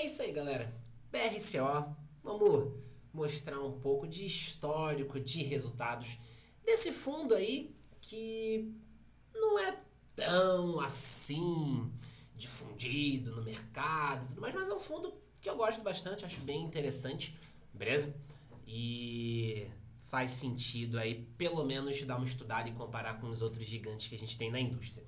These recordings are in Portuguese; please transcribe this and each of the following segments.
É isso aí, galera. BRCO, vamos mostrar um pouco de histórico, de resultados desse fundo aí que não é tão assim difundido no mercado e tudo mais, mas é um fundo que eu gosto bastante, acho bem interessante, beleza? E faz sentido aí, pelo menos, dar uma estudada e comparar com os outros gigantes que a gente tem na indústria.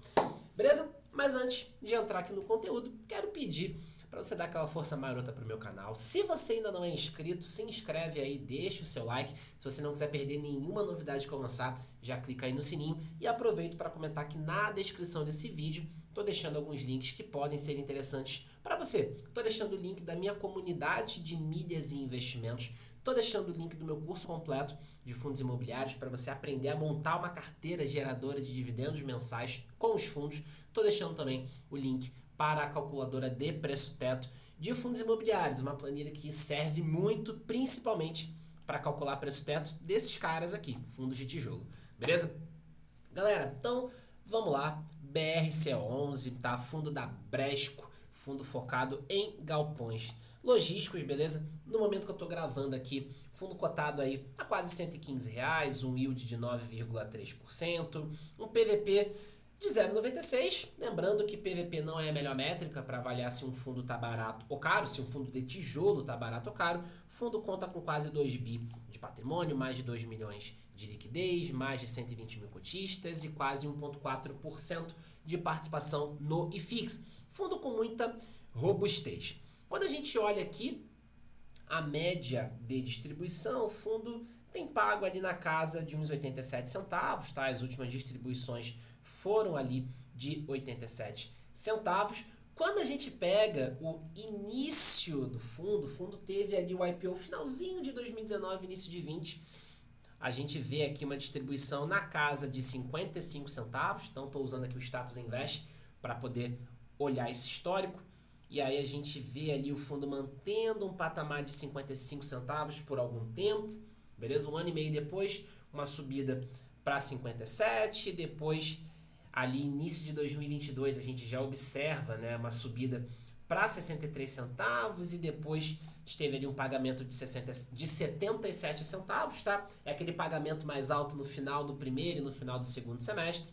Beleza? Mas antes de entrar aqui no conteúdo, quero pedir para você dar aquela força marota pro meu canal. Se você ainda não é inscrito, se inscreve aí, deixa o seu like. Se você não quiser perder nenhuma novidade que eu lançar, já clica aí no sininho. E aproveito para comentar que na descrição desse vídeo estou deixando alguns links que podem ser interessantes para você. Estou deixando o link da minha comunidade de milhas e investimentos. Estou deixando o link do meu curso completo de fundos imobiliários para você aprender a montar uma carteira geradora de dividendos mensais com os fundos. Estou deixando também o link para a calculadora de preço-teto de fundos imobiliários, uma planilha que serve muito, principalmente para calcular preço-teto desses caras aqui, fundos de tijolo, beleza? Galera, então vamos lá, BRCO11, tá? Fundo da Bresco, fundo focado em galpões logísticos, beleza? No momento que eu estou gravando aqui, fundo cotado aí a quase R$ 115, um yield de 9,3%, um PVP de 0,96. Lembrando que PVP não é a melhor métrica para avaliar se um fundo está barato ou caro, se um fundo de tijolo está barato ou caro. O fundo conta com quase 2 bi de patrimônio, mais de 2 milhões de liquidez, mais de 120 mil cotistas e quase 1,4% de participação no IFIX. Fundo com muita robustez. Quando a gente olha aqui a média de distribuição, o fundo tem pago ali na casa de uns 87 centavos, tá? As últimas distribuições foram ali de 87 centavos. Quando a gente pega o início do fundo, o fundo teve ali o IPO finalzinho de 2019, início de 20. A gente vê aqui uma distribuição na casa de 55 centavos. Então, estou usando aqui o Status Invest para poder olhar esse histórico. E aí a gente vê ali o fundo mantendo um patamar de 55 centavos por algum tempo. Beleza? Um ano e meio depois, uma subida para 57. Depois, ali início de 2022, a gente já observa, né, uma subida para 63 centavos. E depois a gente teve ali um pagamento de 77 centavos. Tá? É aquele pagamento mais alto no final do primeiro e no final do segundo semestre.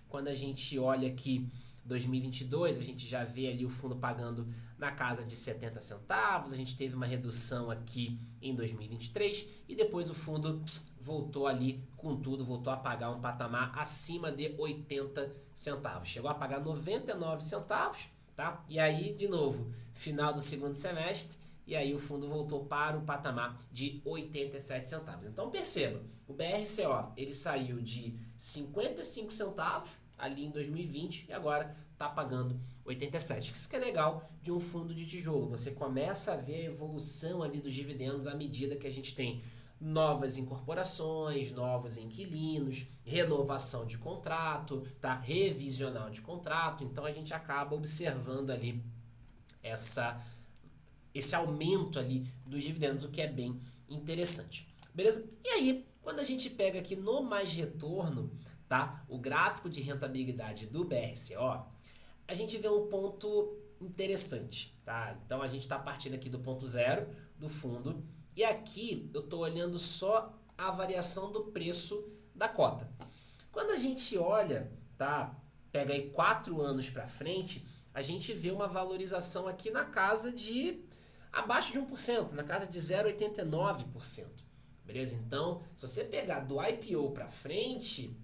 Quando a gente olha aqui 2022, a gente já vê ali o fundo pagando na casa de 70 centavos, a gente teve uma redução aqui em 2023 e depois o fundo voltou ali com tudo, voltou a pagar um patamar acima de 80 centavos. Chegou a pagar 99 centavos, tá? E aí, de novo, final do segundo semestre, e aí o fundo voltou para o patamar de 87 centavos. Então perceba, o BRCO ele saiu de 55 centavos ali em 2020 e agora está pagando 87. Isso que é legal de um fundo de tijolo. Você começa a ver a evolução ali dos dividendos à medida que a gente tem novas incorporações, novos inquilinos, renovação de contrato, tá? Revisional de contrato. Então a gente acaba observando ali esse aumento ali dos dividendos, o que é bem interessante. Beleza? E aí, quando a gente pega aqui no mais retorno, tá? O gráfico de rentabilidade do BRCO, a gente vê um ponto interessante, tá? Então a gente está partindo aqui do ponto zero do fundo e aqui eu estou olhando só a variação do preço da cota. Quando a gente olha, tá? Pega aí 4 anos para frente, a gente vê uma valorização aqui na casa de abaixo de 1%, na casa de 0,89%. Beleza? Então, se você pegar do IPO para frente,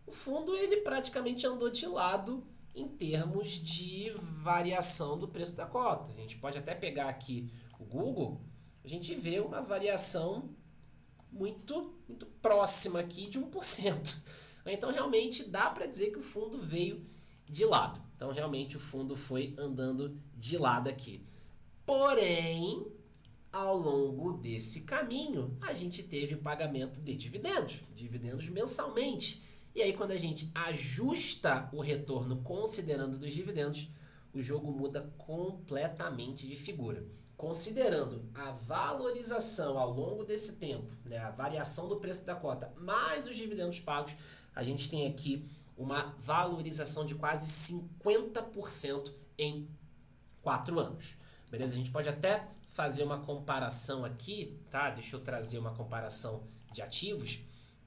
o fundo ele praticamente andou de lado em termos de variação do preço da cota. A gente pode até pegar aqui o Google, a gente vê uma variação muito próxima aqui de 1%. Então realmente dá para dizer que o fundo veio de lado. Então realmente o fundo foi andando de lado aqui. Porém, ao longo desse caminho, a gente teve o pagamento de dividendos mensalmente. E aí, quando a gente ajusta o retorno considerando dos dividendos, o jogo muda completamente de figura. Considerando a valorização ao longo desse tempo, né, a variação do preço da cota, mais os dividendos pagos, a gente tem aqui uma valorização de quase 50% em 4 anos. beleza? A gente pode até fazer uma comparação aqui, tá? Deixa eu trazer uma comparação de ativos.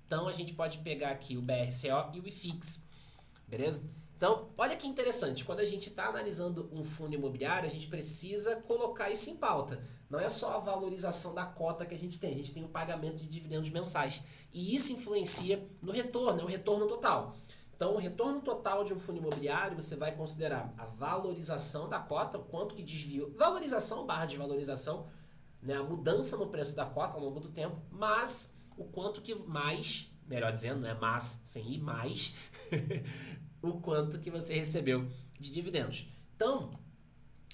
Então, a gente pode pegar aqui o BRCO e o IFIX, beleza? Então, olha que interessante, quando a gente está analisando um fundo imobiliário, a gente precisa colocar isso em pauta. Não é só a valorização da cota que a gente tem o pagamento de dividendos mensais. E isso influencia no retorno, é o retorno total. Então, o retorno total de um fundo imobiliário, você vai considerar a valorização da cota, o quanto que desviou, valorização barra desvalorização, né, a mudança no preço da cota ao longo do tempo, mas o quanto que mais, melhor dizendo, não é mas sem i, mais, o quanto que você recebeu de dividendos. Então,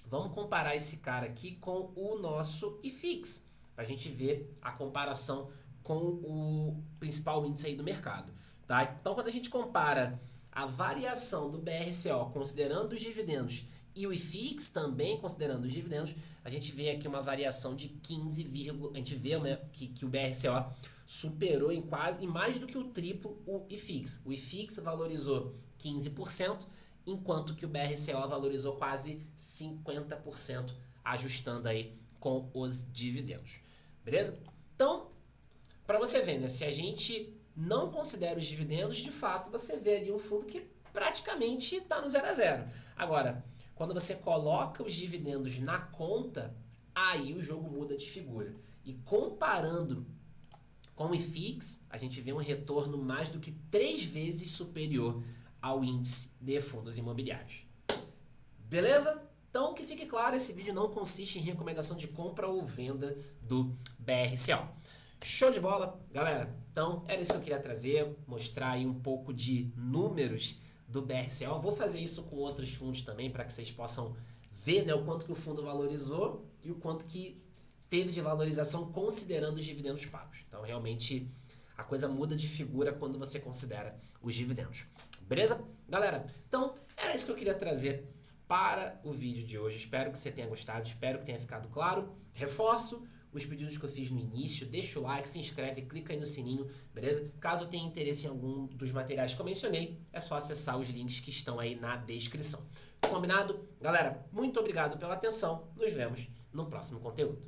vamos comparar esse cara aqui com o nosso IFIX, para a gente ver a comparação com o principal índice aí do mercado. Tá? Então, quando a gente compara a variação do BRCO considerando os dividendos e o IFIX também considerando os dividendos, a gente vê aqui uma variação de 15, a gente vê, né, que o BRCO superou em mais do que o triplo o IFIX. O IFIX valorizou 15%, enquanto que o BRCO valorizou quase 50%, ajustando aí com os dividendos. Beleza? Então, para você ver, né, se a gente não considera os dividendos, de fato você vê ali um fundo que praticamente está no 0 a 0. Agora, quando você coloca os dividendos na conta, aí o jogo muda de figura. E comparando com o IFIX, a gente vê um retorno mais do que 3 vezes superior ao índice de fundos imobiliários. Beleza? Então, que fique claro, esse vídeo não consiste em recomendação de compra ou venda do BRCO. Show de bola, galera? Então, era isso que eu queria trazer, mostrar aí um pouco de números do BRCO. Vou fazer isso com outros fundos também, para que vocês possam ver, né, o quanto que o fundo valorizou e o quanto que teve de valorização considerando os dividendos pagos. Então, realmente, a coisa muda de figura quando você considera os dividendos. Beleza? Galera, então, era isso que eu queria trazer para o vídeo de hoje. Espero que você tenha gostado, espero que tenha ficado claro. Reforço os pedidos que eu fiz no início, deixa o like, se inscreve, clica aí no sininho, beleza? Caso tenha interesse em algum dos materiais que eu mencionei, é só acessar os links que estão aí na descrição. Combinado? Galera, muito obrigado pela atenção, nos vemos no próximo conteúdo.